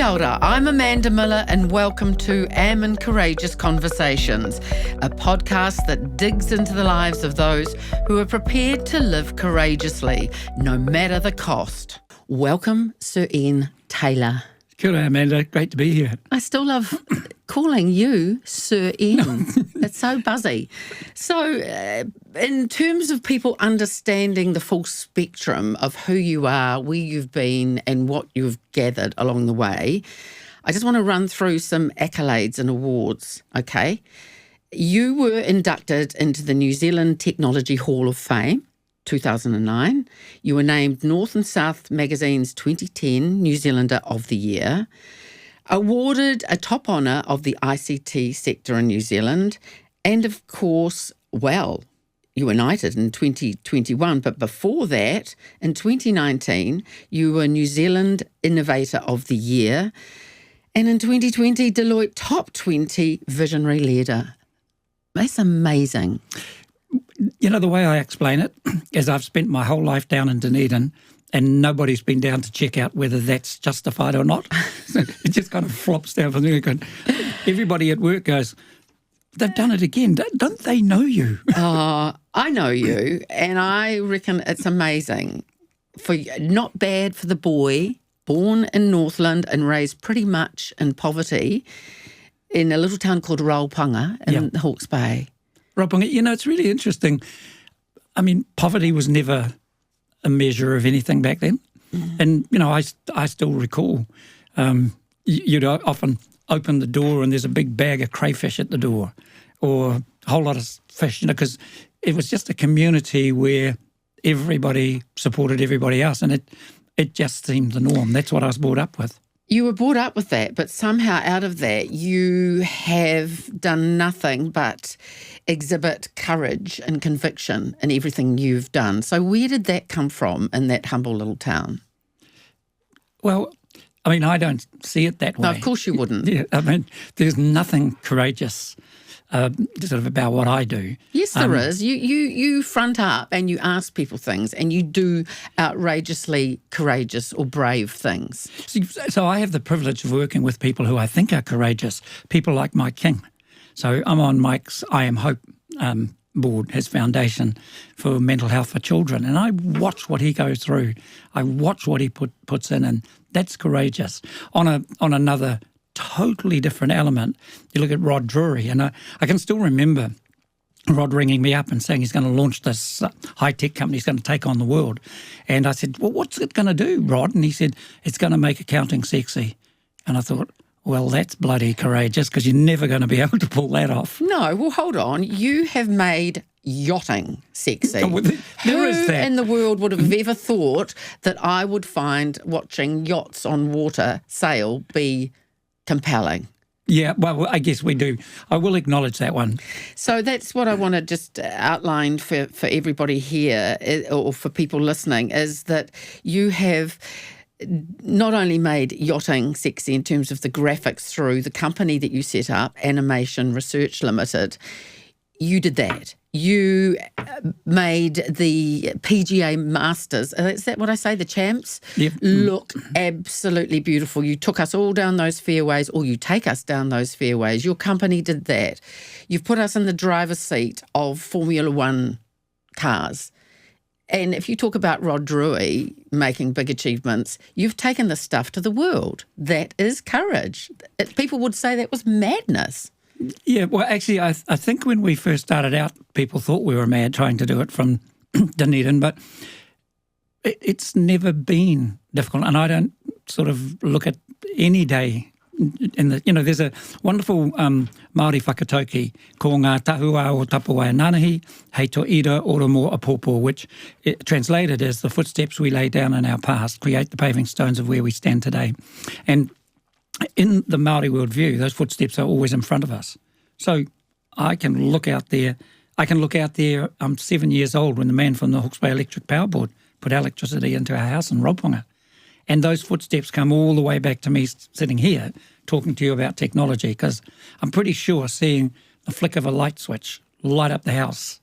Kia ora, I'm Amanda Miller and welcome to Am and Courageous Conversations, a podcast that digs into the lives of those who are prepared to live courageously, no matter the cost. Welcome, Sir Ian Taylor. Kia ora, Amanda. Great to be here. I still love calling you Sir Ian. It's so buzzy. So in terms of people understanding the full spectrum of who you are, where you've been and what you've gathered along the way, I just want to run through some accolades and awards, okay? You were inducted into the New Zealand Technology Hall of Fame, 2009. You were named North and South Magazine's 2010 New Zealander of the Year, awarded a top honour of the ICT sector in New Zealand, and of course, well, you were knighted in 2021, but before that, in 2019, you were New Zealand Innovator of the Year, and in 2020, Deloitte Top 20 Visionary Leader. That's amazing. You know, the way I explain it is I've spent my whole life down in Dunedin and nobody's been down to check out whether that's justified or not. So it just kind of flops down from there. Everybody at work goes, they've done it again. Don't they know you? I know you, and I reckon it's amazing. Not bad for the boy, born in Northland and raised pretty much in poverty in a little town called Raupanga in Hawke's Bay. Raupanga, you know, it's really interesting. I mean, poverty was never a measure of anything back then. And, you know, I still recall you'd often open the door and there's a big bag of crayfish at the door or a whole lot of fish, you know, because it was just a community where everybody supported everybody else and it just seemed the norm. That's what I was brought up with. You were brought up with that, but somehow out of that you have done nothing but exhibit courage and conviction in everything you've done. So where did that come from in that humble little town? Well, I mean, I don't see it that way. No, of course you wouldn't. Yeah, I mean, there's nothing courageous sort of about what I do. Yes, there is. You front up and you ask people things and you do outrageously courageous or brave things. So I have the privilege of working with people who I think are courageous, people like Mike King. So I'm on Mike's I Am Hope board, his foundation for mental health for children, and I watch what he goes through. I watch what he puts in, and that's courageous. On another totally different element, you look at Rod Drury, and I can still remember Rod ringing me up and saying he's going to launch this high-tech company, he's going to take on the world. And I said, well, what's it going to do, Rod? And he said, it's going to make accounting sexy. And I thought, well, that's bloody courageous because you're never going to be able to pull that off. No, well, hold on. You have made yachting sexy. There is that. Who in the world would have ever thought that I would find watching yachts on water sail be compelling? Yeah, well, I guess we do. I will acknowledge that one. So that's what I want to just outline for everybody here or for people listening is that you have not only made yachting sexy in terms of the graphics through the company that you set up, Animation Research Limited. You did that. You made the PGA Masters, is that what I say, the champs? Yep. Look absolutely beautiful. You took us all down those fairways, or you take us down those fairways. Your company did that. You've put us in the driver's seat of Formula One cars. And if you talk about Rod Drury making big achievements, you've taken this stuff to the world. That is courage. People would say that was madness. Yeah, well, actually, I think when we first started out, people thought we were mad trying to do it from Dunedin, but it's never been difficult. And I don't sort of look at any day in the, you know, there's a wonderful Māori whakatauki ko ngā tahua o tapua e nanahi, hei to ira ora mō apopo, which translated as the footsteps we lay down in our past create the paving stones of where we stand today. And in the Māori worldview, those footsteps are always in front of us. So I can look out there. I'm 7 years old when the man from the Hawke's Bay Electric Power Board put electricity into our house in Raupanga. And those footsteps come all the way back to me sitting here talking to you about technology, because I'm pretty sure seeing the flick of a light switch light up the house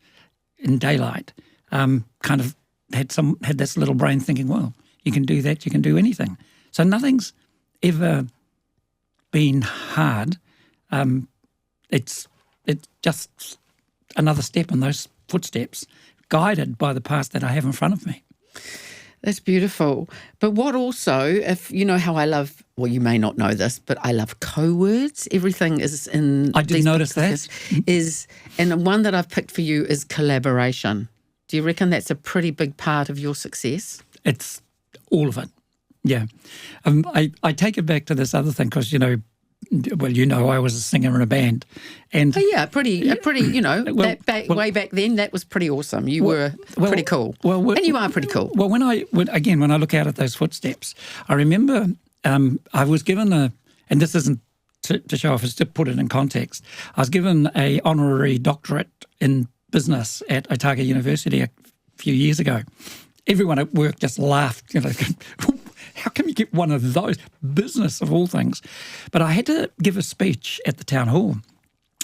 in daylight kind of had this little brain thinking, well, you can do that, you can do anything. So nothing's ever been hard, it's just another step in those footsteps, guided by the past that I have in front of me. That's beautiful. But what also, if you know how I love, well, you may not know this, but I love co-words. Everything is in. I did notice that. And the one that I've picked for you is collaboration. Do you reckon that's a pretty big part of your success? It's all of it. Yeah. I take it back to this other thing because, I was a singer in a band. And pretty, way back then, that was pretty awesome. You were pretty cool. And you are pretty cool. Well, when I look out at those footsteps, I remember I was given and this isn't to show off, it's to put it in context, I was given a honorary doctorate in business at Aotearoa University a few years ago. Everyone at work just laughed, how can you get one of those? Business of all things. But I had to give a speech at the town hall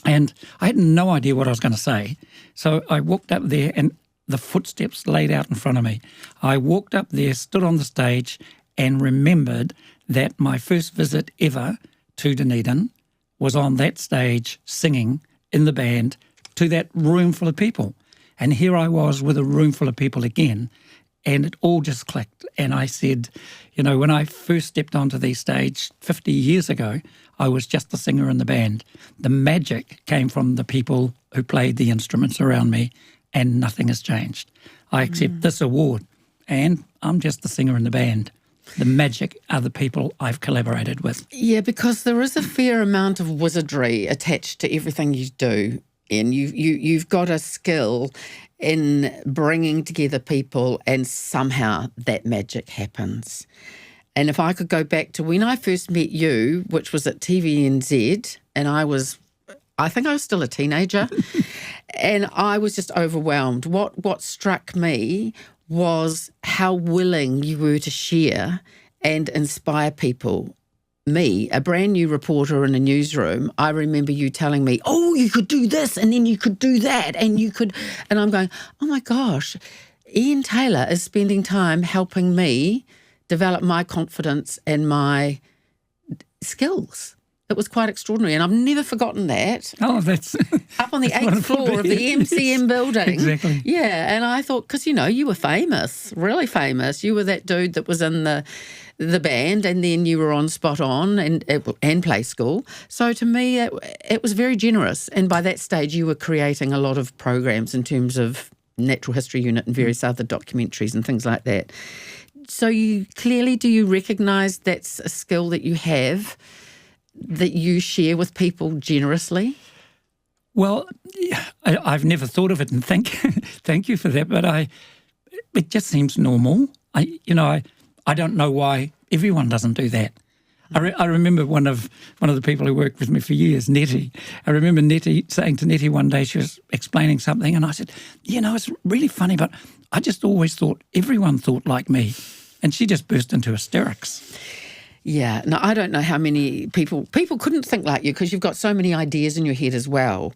and I had no idea what I was going to say. So I walked up there and the footsteps laid out in front of me. I walked up there, stood on the stage and remembered that my first visit ever to Dunedin was on that stage singing in the band to that room full of people. And here I was with a room full of people again. And it all just clicked. And I said, when I first stepped onto the stage 50 years ago, I was just the singer in the band. The magic came from the people who played the instruments around me, and nothing has changed. I accept this award, and I'm just the singer in the band. The magic are the people I've collaborated with. Yeah, because there is a fair amount of wizardry attached to everything you do. And you've got a skill in bringing together people and somehow that magic happens. And if I could go back to when I first met you, which was at TVNZ, and I think I was still a teenager, and I was just overwhelmed. What struck me was how willing you were to share and inspire people. Me, a brand new reporter in a newsroom, I remember you telling me, you could do this and then you could do that and you could, and I'm going, oh my gosh, Ian Taylor is spending time helping me develop my confidence and my skills. It was quite extraordinary, and I've never forgotten that. Oh, that's up on the 8th floor of the MCM building. Exactly. Yeah, and I thought, because you were famous, really famous. You were that dude that was in the band, and then you were on Spot On and Play School. So to me, it was very generous. And by that stage, you were creating a lot of programs in terms of Natural History Unit and various other documentaries and things like that. So do you recognise that's a skill that you have, that you share with people generously? Well, I've never thought of it, and thank you for that. But it just seems normal. I don't know why everyone doesn't do that. I remember one of the people who worked with me for years, Nettie. I remember Nettie saying to Nettie one day, she was explaining something, and I said, it's really funny, but I just always thought everyone thought like me. And she just burst into hysterics. Yeah, no, I don't know how many people couldn't think like you because you've got so many ideas in your head as well.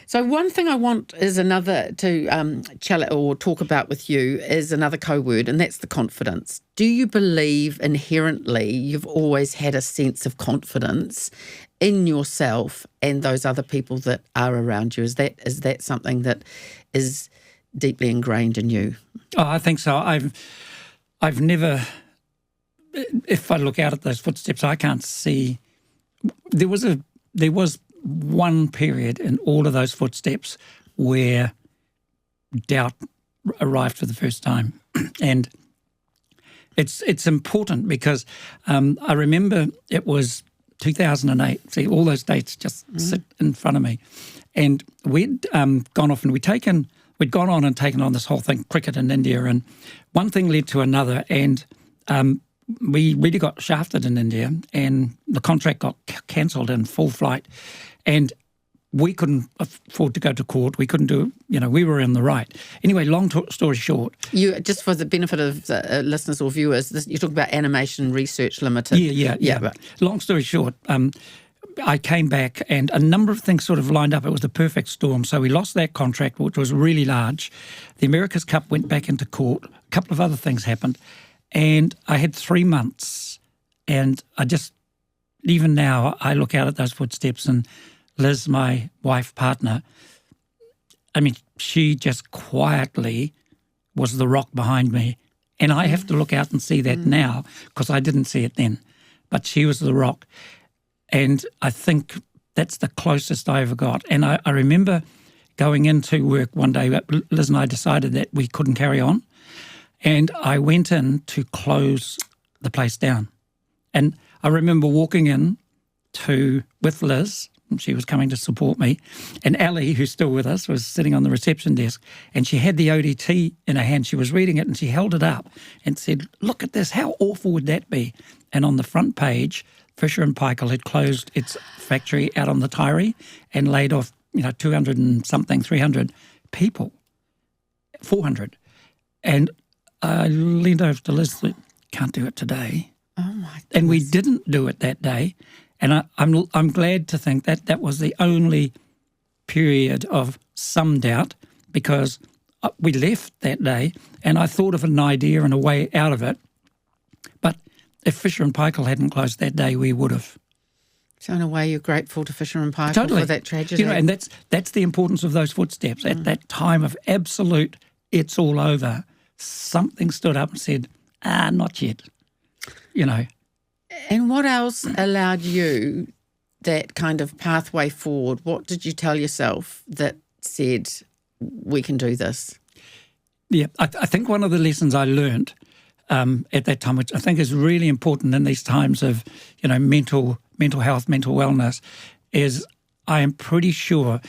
So one thing I want is another to chat or talk about with you is another co-word, and that's the confidence. Do you believe inherently you've always had a sense of confidence in yourself and those other people that are around you? Is that something that is deeply ingrained in you? Oh, I think so. I've never. If I look out at those footsteps, I can't see. There was one period in all of those footsteps where doubt arrived for the first time, and it's important because I remember it was 2008. See, all those dates just sit in front of me, and we'd gone off and we'd gone on and taken on this whole thing, cricket in India, and one thing led to another, and we really got shafted in India, and the contract got cancelled in full flight, and we couldn't afford to go to court. We couldn't do it. We were in the right. Anyway, long story short. You, just for the benefit of listeners or viewers, you're talking about Animation Research Limited. Yeah. Right. Long story short, I came back and a number of things sort of lined up. It was the perfect storm. So we lost that contract, which was really large. The America's Cup went back into court. A couple of other things happened. And I had 3 months, and I just, even now, I look out at those footsteps, and Liz, my wife, partner, I mean, she just quietly was the rock behind me. And I have to look out and see that now, because I didn't see it then. But she was the rock. And I think that's the closest I ever got. And I remember going into work one day, Liz and I decided that we couldn't carry on. And I went in to close the place down. And I remember walking in with Liz, and she was coming to support me, and Ali, who's still with us, was sitting on the reception desk, and she had the ODT in her hand. She was reading it, and she held it up and said, "Look at this, how awful would that be?" And on the front page, Fisher & Paykel had closed its factory out on the Taieri and laid off 200 and something, 300 people, 400. And I leaned over to Liz and said, "Can't do it today." Oh my goodness. And we didn't do it that day. And I'm glad to think that that was the only period of some doubt, because we left that day and I thought of an idea and a way out of it. But if Fisher & Paykel hadn't closed that day, we would have. So in a way, you're grateful to Fisher & Paykel for that tragedy. And that's the importance of those footsteps. At that time of absolute, it's all over, something stood up and said, not yet, And what else allowed you that kind of pathway forward? What did you tell yourself that said, we can do this? Yeah, I think one of the lessons I learned at that time, which I think is really important in these times of, mental health, mental wellness, is I am pretty sure,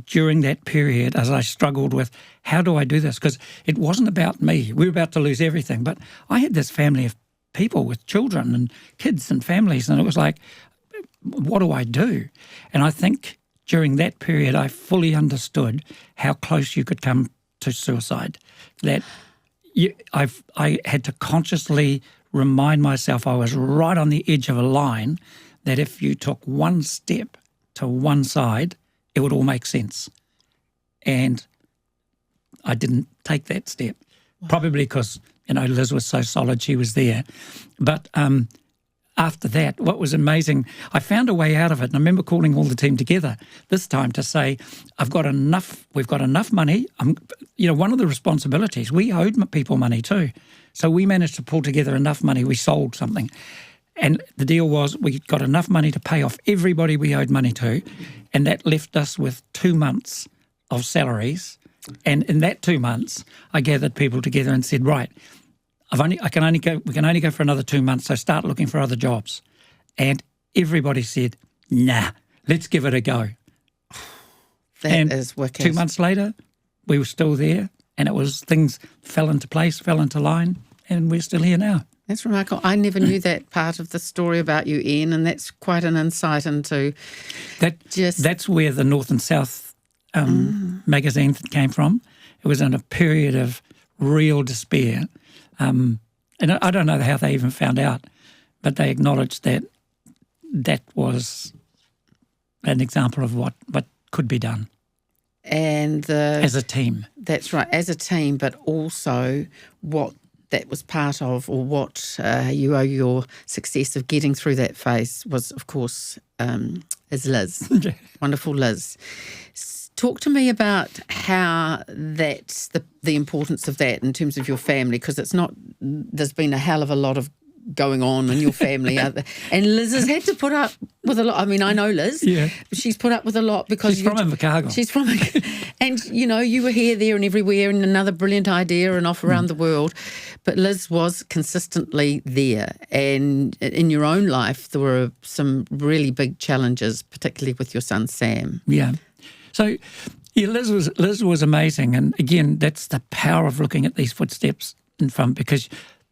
during that period, as I struggled with, how do I do this? Because it wasn't about me. We were about to lose everything. But I had this family of people with children and kids and families, and it was like, what do I do? And I think during that period, I fully understood how close you could come to suicide. That I had to consciously remind myself I was right on the edge of a line, that if you took one step to one side, it would all make sense. And I didn't take that step, probably because, Liz was so solid, she was there. But after that, what was amazing, I found a way out of it. And I remember calling all the team together this time to say, we've got enough money. One of the responsibilities, we owed people money too. So we managed to pull together enough money. We sold something. And the deal was we got enough money to pay off everybody we owed money to. And that left us with 2 months of salaries. And in that 2 months, I gathered people together and said, right, we can only go for another 2 months, so start looking for other jobs. And everybody said, nah, let's give it a go. That is wicked. 2 months later, we were still there, and things fell into place, fell into line, and we're still here now. That's remarkable. I never knew that part of the story about you, Ian, and that's quite an insight into That's where the North and South magazine came from. It was in a period of real despair. And I don't know how they even found out, but they acknowledged that was an example of what could be done. And as a team. That's right, as a team, but also what that was part of, or what you owe your success of getting through that phase was, of course, is Liz. Wonderful Liz. Talk to me about how that's the importance of that in terms of your family, because there's been a hell of a lot of going on in your family. And Liz has had to put up with a lot. I mean, I know Liz. Yeah. She's put up with a lot because she's from Invercargill. She's from, and you were here, there and everywhere, and another brilliant idea and off around the world. But Liz was consistently there. And in your own life, there were some really big challenges, particularly with your son, Sam. Yeah. So, Liz was amazing. And again, that's the power of looking at these footsteps in front, because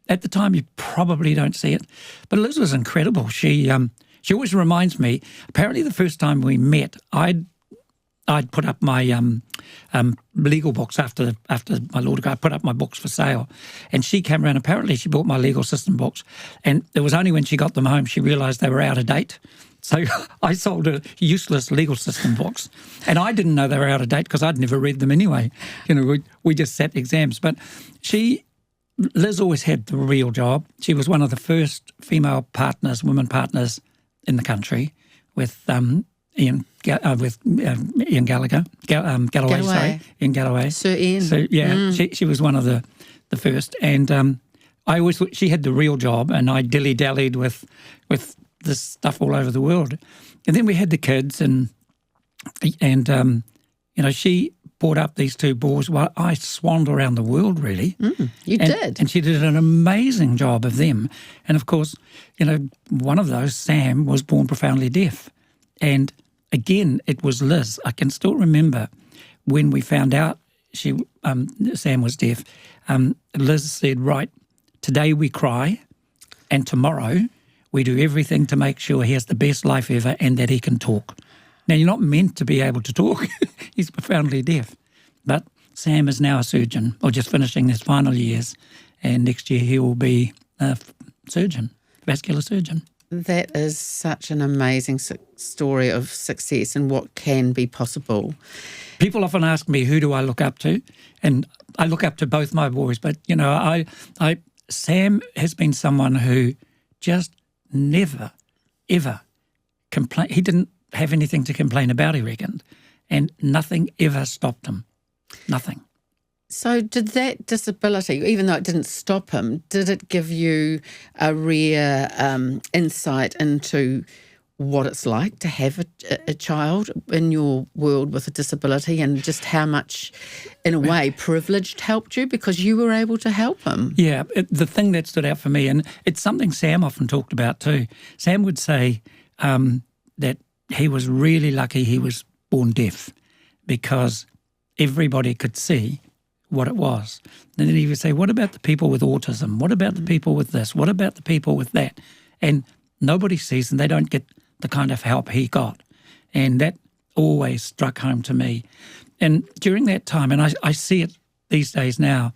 at the time you probably don't see it. But Liz was incredible. She always reminds me, apparently the first time we met, I'd put up my legal books after my law degree. I put up my books for sale. And she came around, apparently she bought my legal system books. And it was only when she got them home she realised they were out of date. So I sold her useless legal system books, and I didn't know they were out of date because I'd never read them anyway. We just sat exams. But Liz always had the real job. She was one of the first female partners, women partners in the country with Ian Gallagher, Galloway, sorry, Ian Galloway. Sir Ian. So she was one of the first, and I always thought she had the real job, and I dilly-dallied with this stuff all over the world. And then we had the kids, and she brought up these two boys while I swanned around the world, really. You did. And she did an amazing job of them. And, of course, one of those, Sam, was born profoundly deaf. And, again, it was Liz. I can still remember when we found out Sam was deaf, Liz said, right, today we cry and tomorrow we do everything to make sure he has the best life ever and that he can talk. Now, you're not meant to be able to talk. He's profoundly deaf. But Sam is now a surgeon, or just finishing his final years, and next year he will be a surgeon, vascular surgeon. That is such an amazing story of success and what can be possible. People often ask me, who do I look up to? And I look up to both my boys, but, Sam has been someone who just never, ever complained. He didn't have anything to complain about, he reckoned, and nothing ever stopped him. Nothing. So did that disability, even though it didn't stop him, did it give you a rare insight into what it's like to have a child in your world with a disability, and just how much, in a way, privileged helped you because you were able to help him? Yeah, the thing that stood out for me, and it's something Sam often talked about too, Sam would say that he was really lucky he was born deaf because everybody could see what it was. And then he would say, what about the people with autism? What about the people with this? What about the people with that? And nobody sees, and they don't get the kind of help he got. And that always struck home to me. And during that time, and I see it these days now,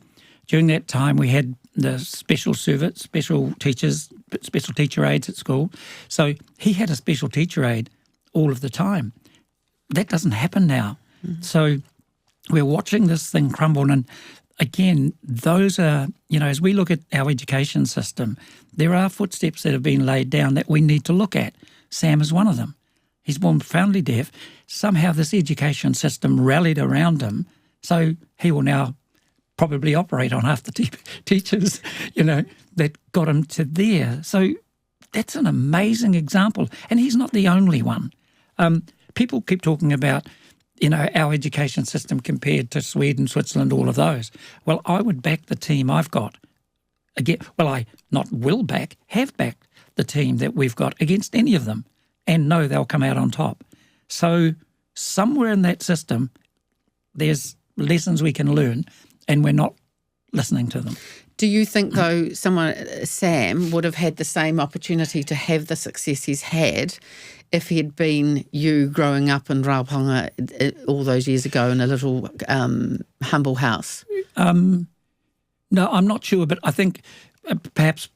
during that time we had the special service, special teachers, special teacher aides at school. So he had a special teacher aide all of the time. That doesn't happen now. So we're watching this thing crumble. And again, those are, as we look at our education system, there are footsteps that have been laid down that we need to look at. Sam is one of them. He's born profoundly deaf. Somehow this education system rallied around him, so he will now probably operate on half the teachers, that got him to there. So that's an amazing example. And he's not the only one. People keep talking about, our education system compared to Sweden, Switzerland, all of those. Well, I would back the team I've got. Again, I not will back, have backed the team that we've got against any of them and know they'll come out on top. So somewhere in that system, there's lessons we can learn and we're not listening to them. Do you think, though, Sam, would have had the same opportunity to have the success he's had if he had been you growing up in Rauponga all those years ago in a little humble house? No, I'm not sure, but I think perhaps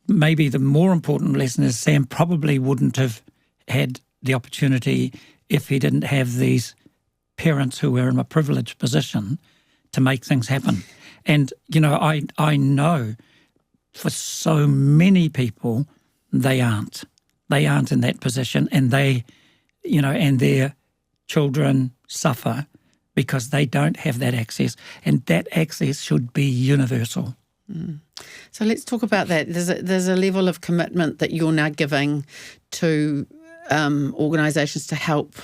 maybe the more important lesson is Sam probably wouldn't have had the opportunity if he didn't have these parents who were in a privileged position to make things happen. And, I know for so many people they aren't. They aren't in that position, and they, and their children suffer because they don't have that access, and that access should be universal. So let's talk about that. There's a level of commitment that you're now giving to organisations to help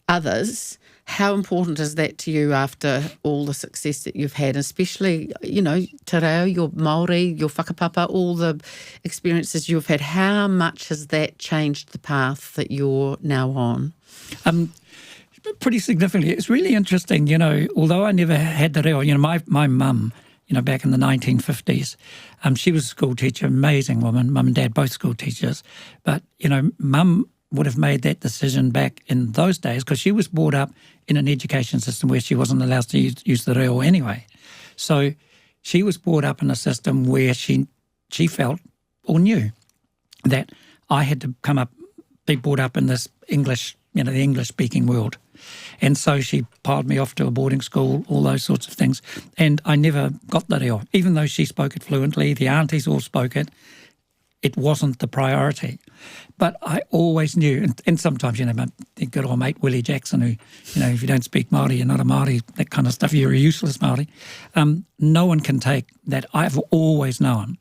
others. How important is that to you after all the success that you've had, especially, te reo, your Māori, your whakapapa, all the experiences you've had? How much has that changed the path that you're now on? Pretty significantly. It's really interesting, although I never had the reo, my mum, back in the 1950s, she was a school teacher, amazing woman, mum and dad, both school teachers. But, mum would have made that decision back in those days because she was brought up in an education system where she wasn't allowed to use the reo anyway. So she was brought up in a system where she felt or knew that I had to be brought up in this English, the English-speaking world. And so she piled me off to a boarding school, all those sorts of things. And I never got the reo, even though she spoke it fluently, the aunties all spoke it. it wasn't the priority. But I always knew, and sometimes, my good old mate Willie Jackson, who, if you don't speak Māori, you're not a Māori, that kind of stuff, you're a useless Māori. No one can take that. I've always known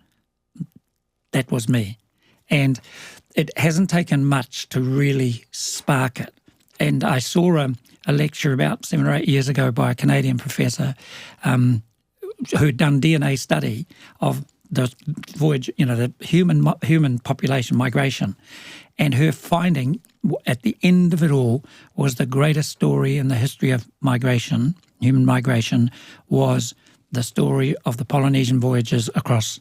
that was me. And it hasn't taken much to really spark it. And I saw a lecture about 7 or 8 years ago by a Canadian professor who'd done DNA study of the voyage, the human population migration, and her finding at the end of it all was the greatest story in the history of migration, human migration, was the story of the Polynesian voyages across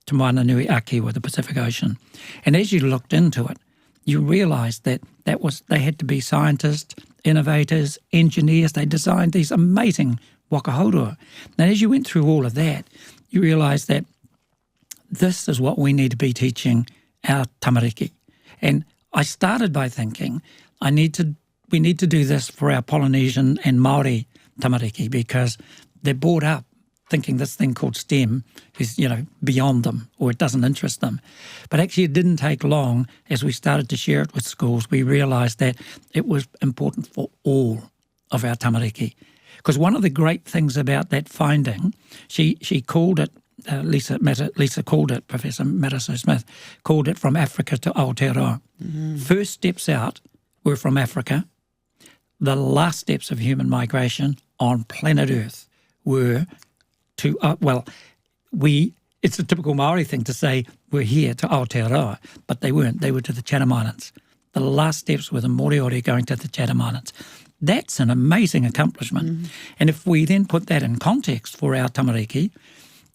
to Mananui Aki, or the Pacific Ocean. And as you looked into it, you realised that they had to be scientists, innovators, engineers. They designed these amazing wakahaurua. And as you went through all of that, you realised that this is what we need to be teaching our tamariki. And I started by thinking we need to do this for our Polynesian and Māori tamariki, because they're brought up thinking this thing called STEM is, beyond them, or it doesn't interest them. But actually it didn't take long as we started to share it with schools. We realised that it was important for all of our tamariki. Because one of the great things about that finding, she called it, Lisa called it, Professor Mataso-Smith, called it from Africa to Aotearoa. Mm-hmm. First steps out were from Africa. The last steps of human migration on planet Earth were to, it's a typical Māori thing to say, we're here to Aotearoa, but they weren't. They were to the Chatham Islands. The last steps were the Moriori going to the Chatham Islands. That's an amazing accomplishment. Mm-hmm. And if we then put that in context for our tamariki,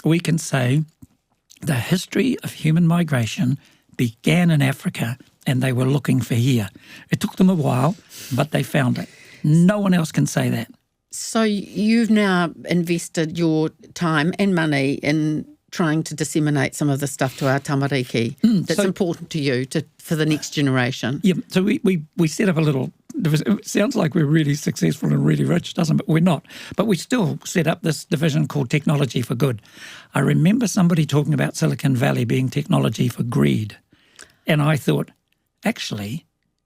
we can say the history of human migration began in Africa and they were looking for here. It took them a while, but they found it. No one else can say that. So you've now invested your time and money in trying to disseminate some of the stuff to our tamariki that's important to you for the next generation. Yeah, so we set up a little, it sounds like we're really successful and really rich, doesn't it? But we're not. But we still set up this division called Technology for Good. I remember somebody talking about Silicon Valley being technology for greed. And I thought, actually,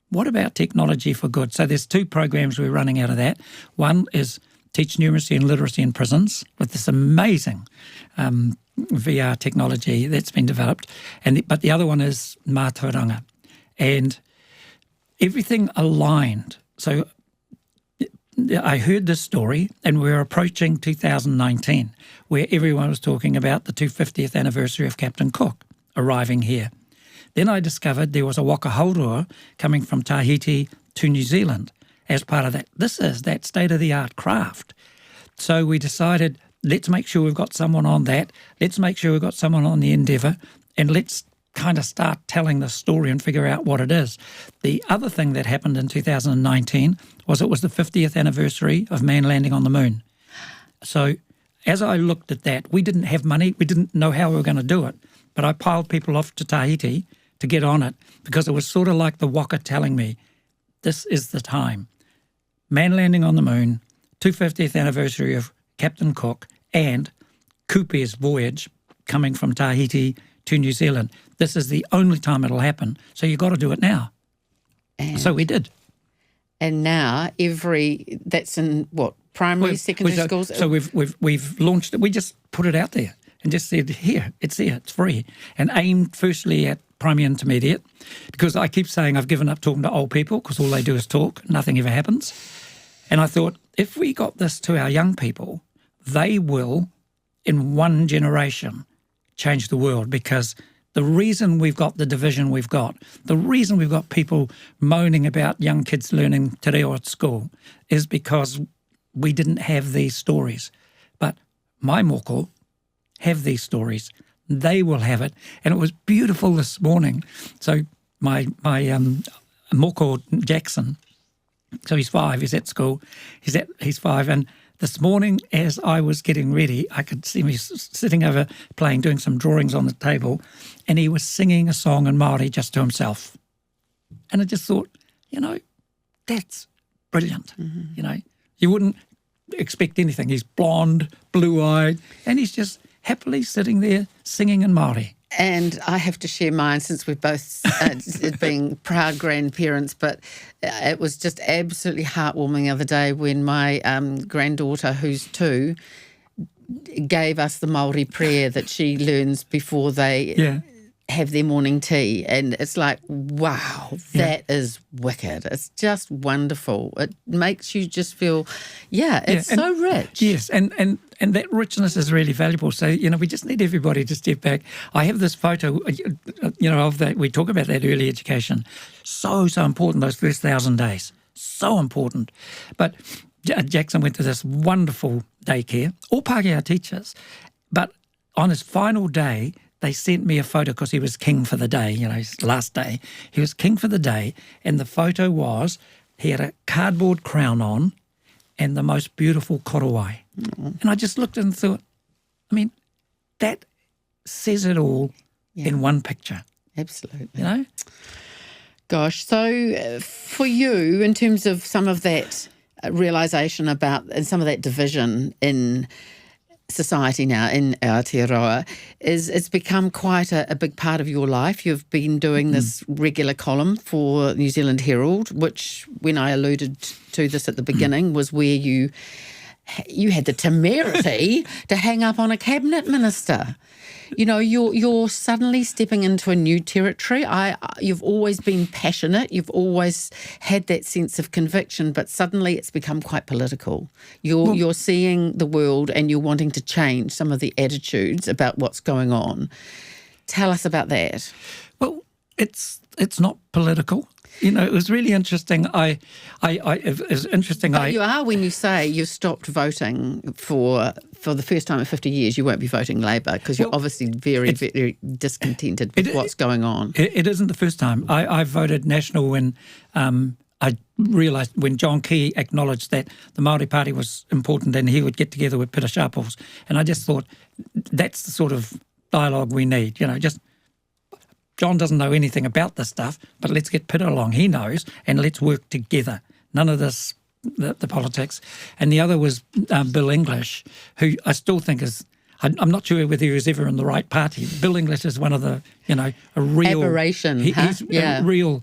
what about technology for good? So there's 2 programs we're running out of that. One is Teach Numeracy and Literacy in Prisons with this amazing VR technology that's been developed. But the other one is Mātauranga. And everything aligned. So I heard this story, and we're approaching 2019, where everyone was talking about the 250th anniversary of Captain Cook arriving here. Then I discovered there was a wakahaurua coming from Tahiti to New Zealand as part of that. This is that state-of-the-art craft. So we decided, let's make sure we've got someone on that. Let's make sure we've got someone on the Endeavour, and let's kind of start telling the story and figure out what it is. The other thing that happened in 2019 was it was the 50th anniversary of man landing on the moon. So as I looked at that, we didn't have money. We didn't know how we were going to do it. But I piled people off to Tahiti to get on it, because it was sort of like the waka telling me, this is the time. Man landing on the moon, 250th anniversary of Captain Cook, and Kupe's voyage coming from Tahiti to New Zealand. This is the only time it'll happen, so you've got to do it now. And so we did. And now that's in what, primary, secondary schools? So we've launched it. We just put it out there and just said, here, it's free. And aimed firstly at primary intermediate, because I keep saying I've given up talking to old people because all they do is talk, nothing ever happens. And I thought, if we got this to our young people, they will, in one generation, change the world, because the reason we've got the division we've got, the reason we've got people moaning about young kids learning te reo at school is because we didn't have these stories. But my moko have these stories. They will have it. And it was beautiful this morning. So my moko Jackson, so he's 5, he's at school, he's 5, and this morning as I was getting ready, I could see me sitting over doing some drawings on the table, and he was singing a song in Māori just to himself. And I just thought, that's brilliant. Mm-hmm. You wouldn't expect anything. He's blonde, blue-eyed, and he's just happily sitting there singing in Māori. And I have to share mine since we're both being proud grandparents, but it was just absolutely heartwarming the other day when my granddaughter, who's 2, gave us the Māori prayer that she learns before they have their morning tea. And it's like, wow, that is wicked. It's just wonderful. It makes you just feel, it's so rich. Yes, and that richness is really valuable. So, we just need everybody to step back. I have this photo, of that. We talk about that early education. So important, those first 1,000 days. So important. But Jackson went to this wonderful daycare, all Pākehā teachers. But on his final day, they sent me a photo because he was king for the day, his last day. He was king for the day, and the photo was he had a cardboard crown on and the most beautiful korowai. And I just looked and thought, that says it all in one picture. Absolutely. Gosh, so for you, in terms of some of that realisation about and some of that division in society now in Aotearoa, it's become quite a big part of your life. You've been doing this regular column for New Zealand Herald, which, when I alluded to this at the beginning, was where you had the temerity to hang up on a cabinet minister. You're suddenly stepping into a new territory. You've always been passionate. You've always had that sense of conviction, but suddenly it's become quite political. You're seeing the world and you're wanting to change some of the attitudes about what's going on. Tell us about that. Well, it's not political. It was really interesting. It was interesting. But you are when you say you stopped voting for the first time in 50 years. You won't be voting Labour because you're obviously very, very discontented with what's going on. It isn't the first time. I voted National when I realised when John Key acknowledged that the Māori Party was important and he would get together with Peter Sharples. And I just thought that's the sort of dialogue we need. Just John doesn't know anything about this stuff, but let's get Peter along. He knows, and let's work together. None of this, the politics. And the other was Bill English, who I still think is, I'm not sure whether he was ever in the right party. Bill English is one of the, a real... Aberration. He's a real,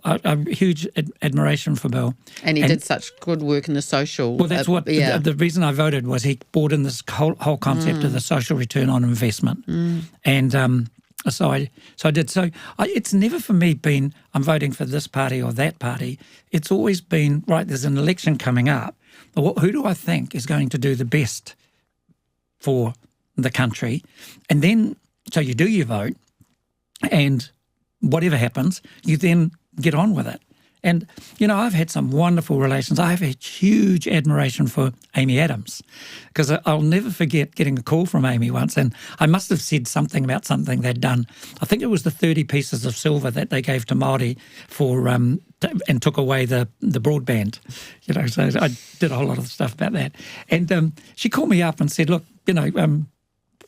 a huge admiration for Bill. And he did such good work in the social... Well, that's what, the reason I voted was he brought in this whole concept of the social return on investment. And... So I did. So it's never for me been I'm voting for this party or that party. It's always been, right, there's an election coming up. Who do I think is going to do the best for the country? And then, so you do your vote, and whatever happens, you then get on with it. And, I've had some wonderful relations. I have a huge admiration for Amy Adams because I'll never forget getting a call from Amy once, and I must have said something about something they'd done. I think it was the 30 pieces of silver that they gave to Māori for and took away the broadband. So I did a whole lot of stuff about that. And she called me up and said, look,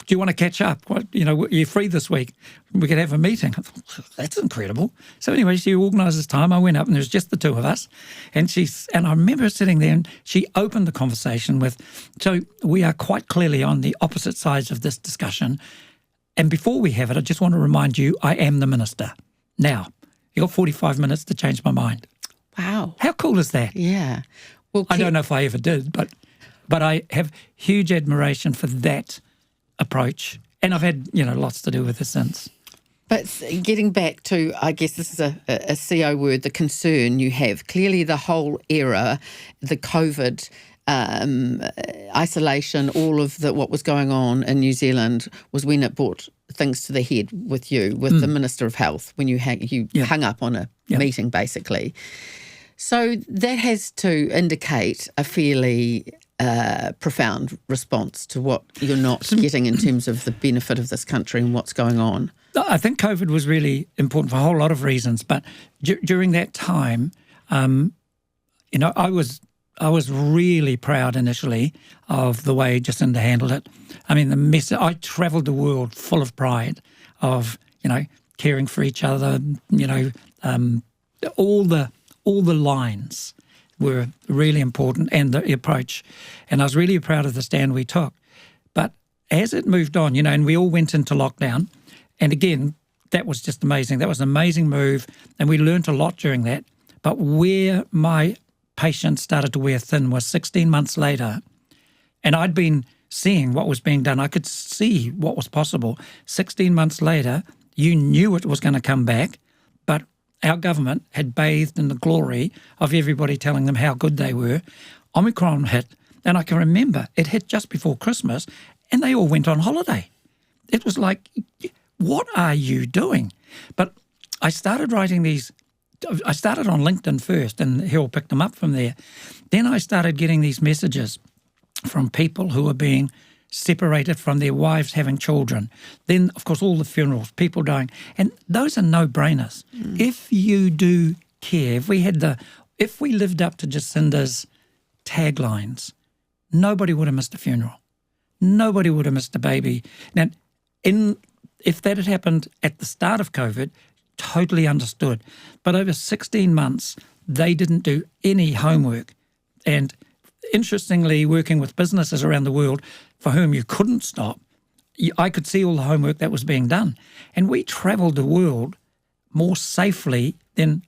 do you want to catch up? You're free this week. We could have a meeting. I thought, that's incredible. So anyway, she organised this time. I went up and there was just the two of us. And I remember sitting there and she opened the conversation with, so we are quite clearly on the opposite sides of this discussion. And before we have it, I just want to remind you, I am the minister. Now, you got 45 minutes to change my mind. Wow. How cool is that? Yeah. Well, I don't know if I ever did, but I have huge admiration for that approach, and I've had lots to do with it since. But getting back to, I guess this is a CO word, the concern you have. Clearly the whole era, the COVID isolation, all of what was going on in New Zealand was when it brought things to the head with you, with the Minister of Health, when you hung up on a meeting basically. So that has to indicate a fairly profound response to what you're not getting in terms of the benefit of this country and what's going on. I think COVID was really important for a whole lot of reasons, but during that time, I was really proud initially of the way Jacinda handled it. I mean, I travelled the world full of pride of caring for each other. All the lines were really important, and the approach. And I was really proud of the stand we took. But as it moved on, and we all went into lockdown, and again, that was just amazing. That was an amazing move, and we learnt a lot during that. But where my patience started to wear thin was 16 months later, and I'd been seeing what was being done. I could see what was possible. 16 months later, you knew it was going to come back, but our government had bathed in the glory of everybody telling them how good they were. Omicron hit, and I can remember it hit just before Christmas, and they all went on holiday. It was like, what are you doing? But I started writing these. I started on LinkedIn first, and Harold picked them up from there. Then I started getting these messages from people who are being separated from their wives having children. Then, of course, all the funerals, people dying. And those are no-brainers. If you do care, if we lived up to Jacinda's taglines, nobody would have missed a funeral. Nobody would have missed a baby. Now, if that had happened at the start of COVID, totally understood. But over 16 months, they didn't do any homework. And interestingly, working with businesses around the world for whom you couldn't stop, I could see all the homework that was being done. And we travelled the world more safely than...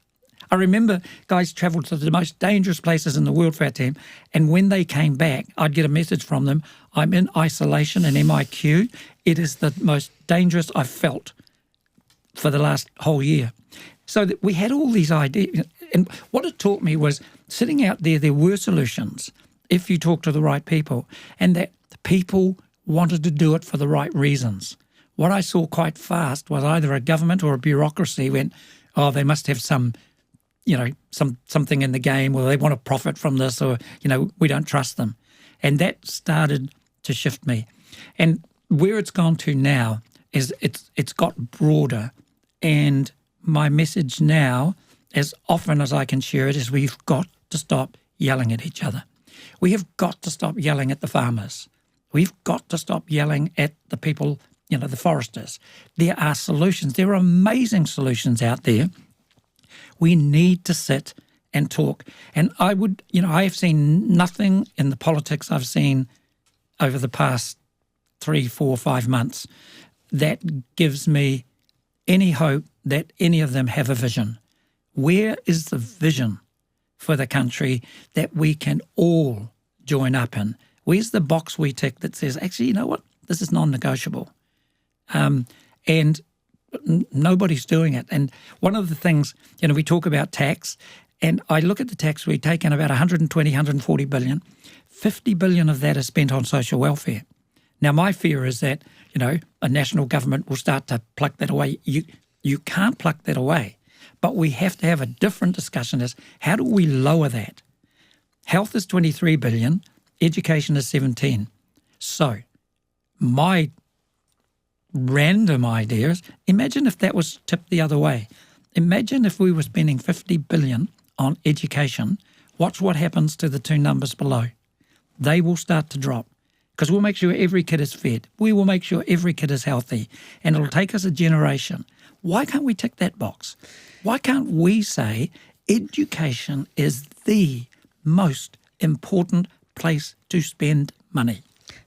I remember guys travelled to the most dangerous places in the world for our team, and when they came back, I'd get a message from them, I'm in isolation in am&co. It is the most dangerous I've felt for the last whole year. So that we had all these ideas. And what it taught me was sitting out there were solutions if you talk to the right people, and that the people wanted to do it for the right reasons. What I saw quite fast was either a government or a bureaucracy went, oh, they must have something in the game, or they want to profit from this, or, we don't trust them. And that started to shift me. And where it's gone to now is it's got broader. And my message now, as often as I can share it, is we've got to stop yelling at each other. We have got to stop yelling at the farmers. We've got to stop yelling at the people, the foresters. There are solutions. There are amazing solutions out there. We need to sit and talk. And I have seen nothing in the politics I've seen over the past 3, 4, 5 months that gives me any hope that any of them have a vision. Where is the vision for the country that we can all join up in? Where's the box we tick that says, actually, you know what, this is non-negotiable? And nobody's doing it. And one of the things, we talk about tax, and I look at the tax we take in about 120, 140 billion. 50 billion of that is spent on social welfare. Now, my fear is that, a national government will start to pluck that away. You can't pluck that away. But we have to have a different discussion as how do we lower that? Health is 23 billion, education is 17. So my random idea is, imagine if that was tipped the other way. Imagine if we were spending 50 billion on education. Watch what happens to the two numbers below. They will start to drop because we'll make sure every kid is fed. We will make sure every kid is healthy, and it'll take us a generation. Why can't we tick that box? Why can't we say education is the most important place to spend money?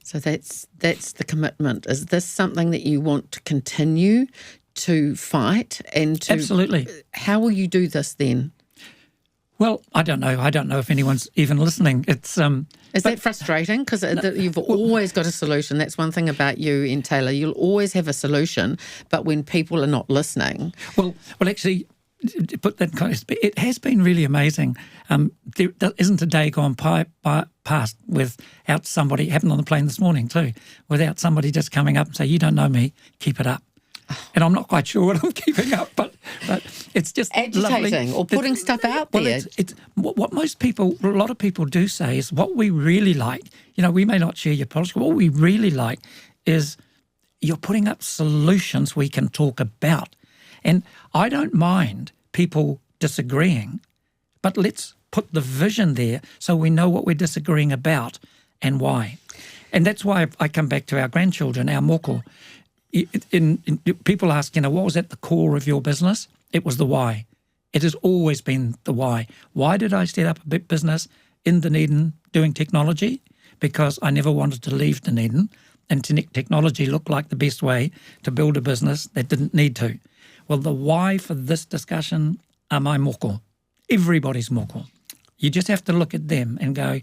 So that's the commitment. Is this something that you want to continue to fight and to... Absolutely. How will you do this then? Well, I don't know. I don't know if anyone's even listening. It's Is that frustrating? Because you've always got a solution. That's one thing about you and Taylor. You'll always have a solution, but when people are not listening... Well, actually, to put that in context, it has been really amazing. There isn't a day gone past without somebody, happened on the plane this morning too, without somebody just coming up and say, you don't know me, keep it up. And I'm not quite sure what I'm keeping up, but it's just agitating lovely. Or putting stuff out there. Well, it's what a lot of people do say is what we really like. We may not share your policy. What we really like is you're putting up solutions we can talk about. And I don't mind people disagreeing, but let's put the vision there so we know what we're disagreeing about and why. And that's why I come back to our grandchildren, our moko. People ask, what was at the core of your business? It was the why. It has always been the why. Why did I set up a business in Dunedin doing technology? Because I never wanted to leave Dunedin. internet technology looked like the best way to build a business that didn't need to. Well, the why for this discussion are my moko. Everybody's moko. You just have to look at them and go,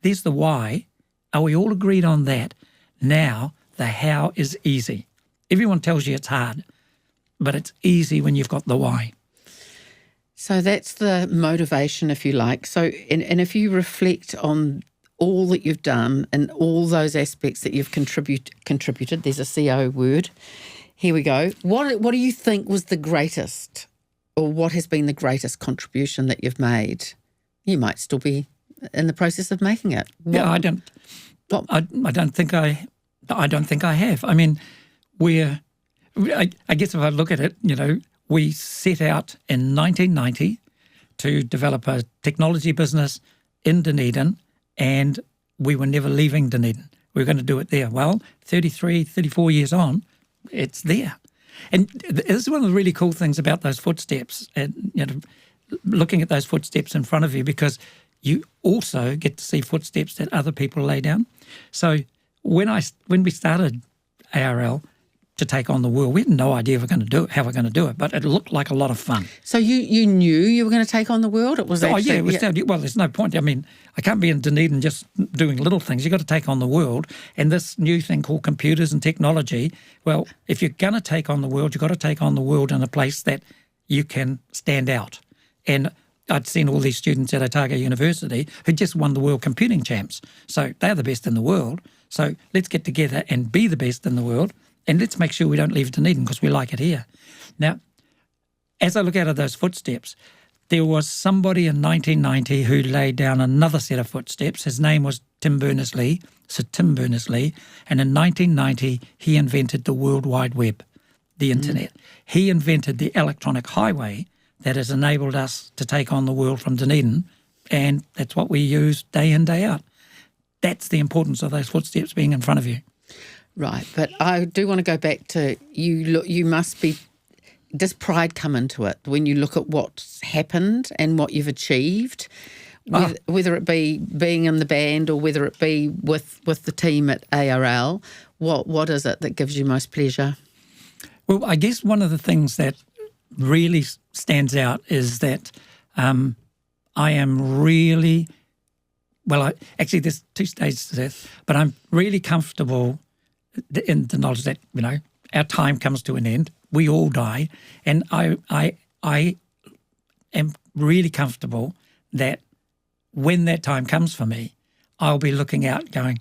there's the why. Are we all agreed on that? Now, the how is easy. Everyone tells you it's hard, but it's easy when you've got the why. So that's the motivation, if you like. So, and if you reflect on all that you've done and all those aspects that you've contributed, there's a CO word. Here we go. What do you think was the greatest, or what has been the greatest contribution that you've made? You might still be in the process of making it. I don't think I have. I mean, I guess if I look at it, we set out in 1990 to develop a technology business in Dunedin, and we were never leaving Dunedin. We were going to do it there. Well, 33, 34 years on, it's there. And this is one of the really cool things about those footsteps, and looking at those footsteps in front of you, because you also get to see footsteps that other people lay down. So when we started ARL to take on the world, we had no idea how we're going to do it, but it looked like a lot of fun. So you knew you were going to take on the world? It was well, there's no point. I mean, I can't be in Dunedin just doing little things. You've got to take on the world. And this new thing called computers and technology, well, if you're going to take on the world, you've got to take on the world in a place that you can stand out. And I'd seen all these students at Aotearoa University who just won the World Computing Champs. So they're the best in the world. So let's get together and be the best in the world, and let's make sure we don't leave Dunedin because we like it here. Now, as I look out of those footsteps, there was somebody in 1990 who laid down another set of footsteps. His name was Tim Berners-Lee, Sir Tim Berners-Lee, and in 1990 he invented the World Wide Web, the internet. He invented the electronic highway that has enabled us to take on the world from Dunedin, and that's what we use day in, day out. That's the importance of those footsteps being in front of you. Right, but I do want to go back to you must be, does pride come into it when you look at what's happened and what you've achieved, whether it be being in the band or whether it be with the team at ARL, what is it that gives you most pleasure? Well, I guess one of the things that really stands out is that I am really, actually there's two stages to this, but I'm really comfortable in the knowledge that, our time comes to an end. We all die. And I am really comfortable that when that time comes for me, I'll be looking out going,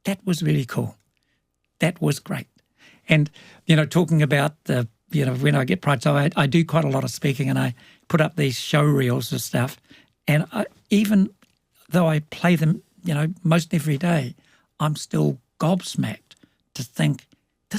that was really cool. That was great. And, talking about when I get pride, so I do quite a lot of speaking and I put up these show reels of stuff. And even though I play them, most every day, I'm still gobsmacked to think, there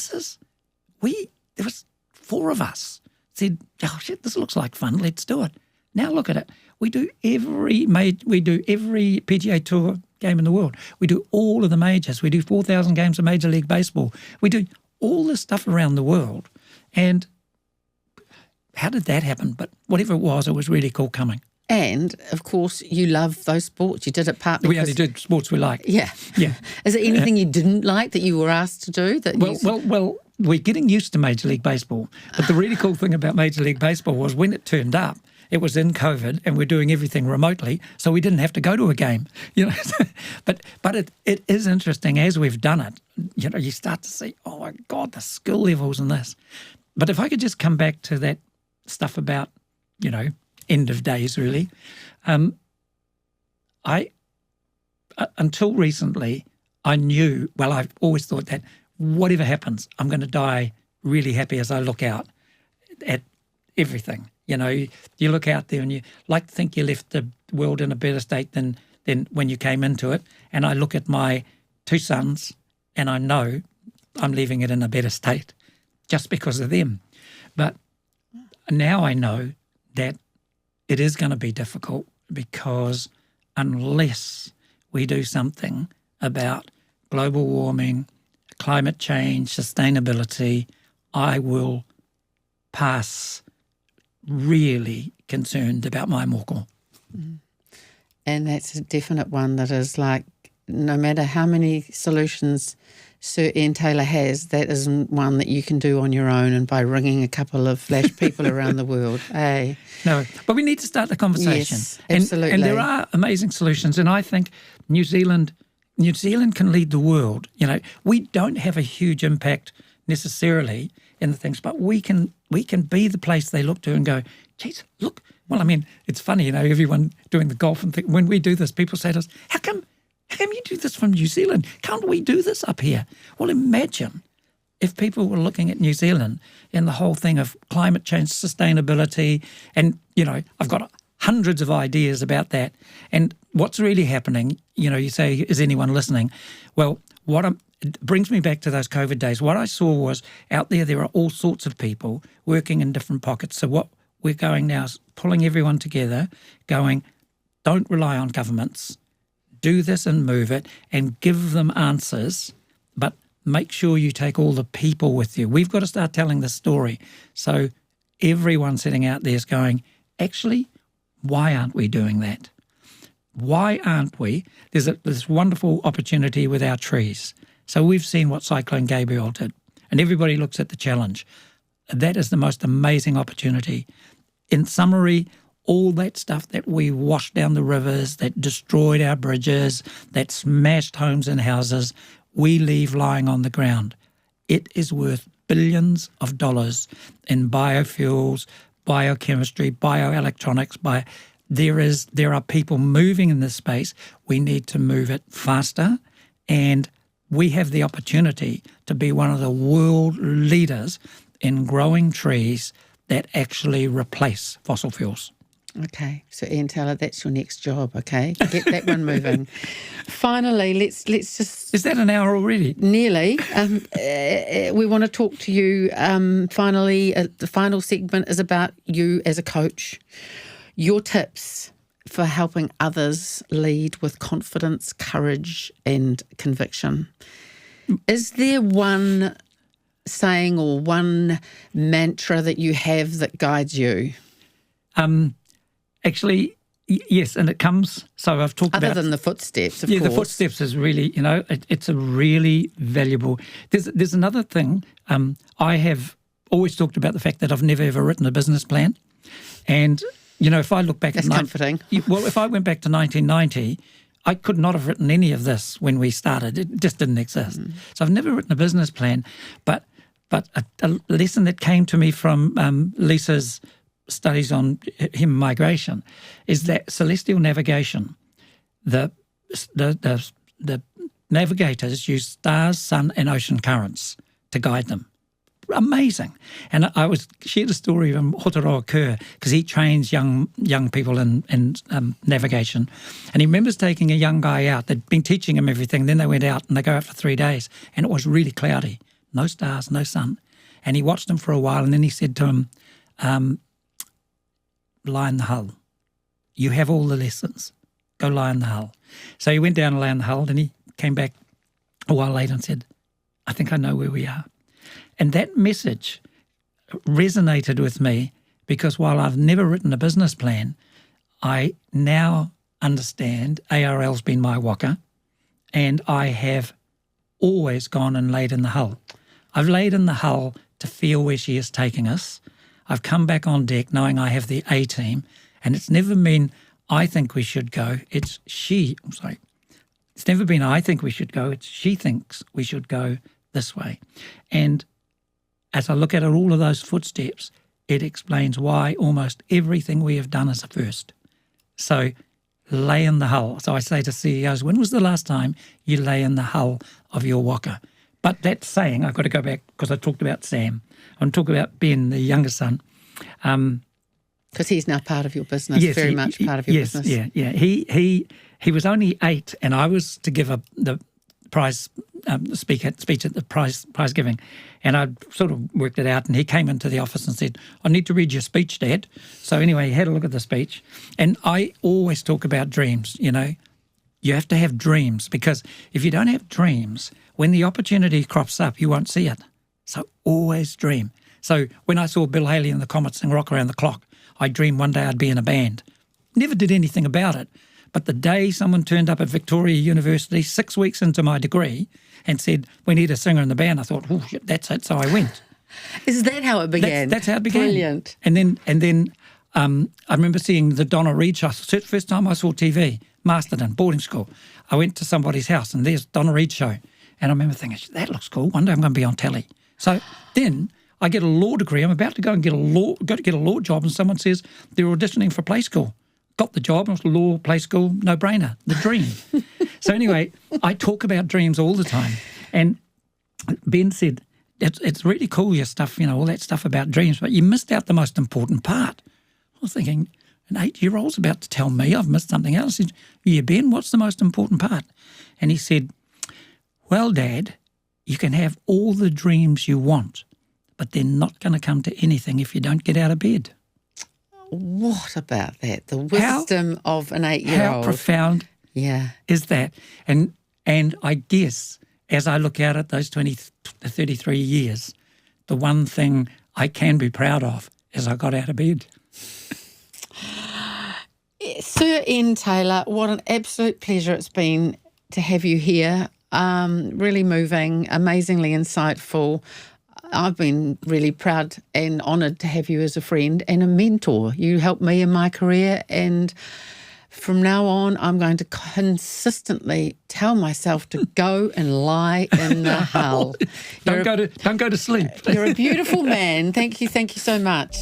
was 4 of us said, oh shit, this looks like fun, let's do it. Now look at it. We do every PGA Tour game in the world. We do all of the majors. We do 4,000 games of Major League Baseball. We do all this stuff around the world. And how did that happen? But whatever it was really cool coming. And, of course, you love those sports. You did it partly We only did sports we like. Yeah. Is there anything you didn't like that you were asked to do? Well, we're getting used to Major League Baseball. But the really cool thing about Major League Baseball was when it turned up, it was in COVID and we're doing everything remotely, so we didn't have to go to a game. But it is interesting as we've done it. You start to see, oh my God, the skill levels in this. But if I could just come back to that stuff about, end of days really. Until recently, I knew, I've always thought that whatever happens, I'm going to die really happy as I look out at everything. You look out there and you like to think you left the world in a better state than when you came into it. And I look at my 2 sons and I know I'm leaving it in a better state just because of them. But now I know that it is going to be difficult because unless we do something about global warming, climate change, sustainability, I will pass really concerned about my moko. And that's a definite one that is like, no matter how many solutions Sir Ian Taylor has, that isn't one that you can do on your own and by ringing a couple of flash people around the world. Hey. No, but we need to start the conversation. Yes, absolutely. And there are amazing solutions, and I think New Zealand can lead the world. You know, we don't have a huge impact necessarily in the things, but we can be the place they look to and go, geez, look. Well, I mean, it's funny, you know, everyone doing the golf and when we do this, people say to us, how come you do this from New Zealand? Can't we do this up here? Well, imagine if people were looking at New Zealand and the whole thing of climate change, sustainability, and, you know, I've got hundreds of ideas about that. And what's really happening, you know, you say, is anyone listening? Well, it brings me back to those COVID days. What I saw was out there are all sorts of people working in different pockets. So what we're going now is pulling everyone together, going, don't rely on governments, do this and move it and give them answers, but make sure you take all the people with you. We've got to start telling the story. So everyone sitting out there is going, actually, why aren't we doing that? Why aren't we? There's this wonderful opportunity with our trees. So we've seen what Cyclone Gabriel did, and everybody looks at the challenge. That is the most amazing opportunity. In summary, all that stuff that we washed down the rivers, that destroyed our bridges, that smashed homes and houses, we leave lying on the ground. It is worth billions of dollars in biofuels, biochemistry, bioelectronics. There are people moving in this space. We need to move it faster, and we have the opportunity to be one of the world leaders in growing trees that actually replace fossil fuels. Okay, so Ian Taylor, that's your next job, okay? Get that one moving. Finally, let's just... Is that an hour already? Nearly. We want to talk to you. Finally, the final segment is about you as a coach. Your tips for helping others lead with confidence, courage and conviction. Is there one saying or one mantra that you have that guides you? Actually, yes, and it comes, so I've talked about... Other than the footsteps, of course. Yeah, the footsteps is really, you know, it's a really valuable... There's another thing. I have always talked about the fact that I've never ever written a business plan. And, you know, if I look back... That's comforting. Well, if I went back to 1990, I could not have written any of this when we started. It just didn't exist. So I've never written a business plan, but a lesson that came to me from Lisa's studies on human migration is that celestial navigation, the navigators use stars, sun and ocean currents to guide them. Amazing. And I shared a story from Aotearoa because he trains young people in navigation, and he remembers taking a young guy out. They'd been teaching him everything, then they went out and they go out for 3 days and it was really cloudy, no stars, no sun. And he watched them for a while and then he said to him, lie in the hull. You have all the lessons. Go lie in the hull. So he went down and lay in the hull, and he came back a while later and said, I think I know where we are. And that message resonated with me because while I've never written a business plan, I now understand ARL's been my waka, and I have always gone and laid in the hull. I've laid in the hull to feel where she is taking us. I've come back on deck knowing I have the A team, and it's never been I think we should go. It's It's never been I think we should go. It's she thinks we should go this way. And as I look at all of those footsteps, it explains why almost everything we have done is a first. So lay in the hull. So I say to CEOs, when was the last time you lay in the hull of your waka? But that saying, I've got to go back because I talked about Sam. I'm talking about Ben, the younger son. Because he's now part of your business, yes, very much part of your business. Yeah. He was only 8, and I was to give the prize speech at the prize giving, and I sort of worked it out. And he came into the office and said, "I need to read your speech, Dad." So anyway, he had a look at the speech, and I always talk about dreams. You know, you have to have dreams because if you don't have dreams, when the opportunity crops up, you won't see it. So always dream. So when I saw Bill Haley and the Comets sing Rock Around the Clock, I dreamed one day I'd be in a band. Never did anything about it. But the day someone turned up at Victoria University 6 weeks into my degree and said, we need a singer in the band, I thought, oh, shit, that's it. So I went. Is that how it began? That's how it began. Brilliant. And then I remember seeing the Donna Reed show. First time I saw TV, Masterton, boarding school. I went to somebody's house and there's Donna Reed show. And I remember thinking, that looks cool. One day I'm going to be on telly. So then I get a law degree. I'm about to go and get a law job, and someone says they're auditioning for play school. Got the job, it was law, play school, no brainer, the dream. So anyway, I talk about dreams all the time. And Ben said, it's really cool, your stuff, all that stuff about dreams, but you missed out the most important part. I was thinking, an 8-year-old's about to tell me I've missed something else. I said, yeah, Ben, what's the most important part? And he said, well, Dad, you can have all the dreams you want, but they're not going to come to anything if you don't get out of bed. What about that? The wisdom of an 8-year-old. How profound is that? And I guess as I look out at those 33 years, the one thing I can be proud of is I got out of bed. Sir Ian Taylor, what an absolute pleasure it's been to have you here. Really moving, amazingly insightful. I've been really proud and honoured to have you as a friend and a mentor. You helped me in my career, and from now on, I'm going to consistently tell myself to go and lie in the hell. Don't go to sleep. You're a beautiful man. Thank you so much.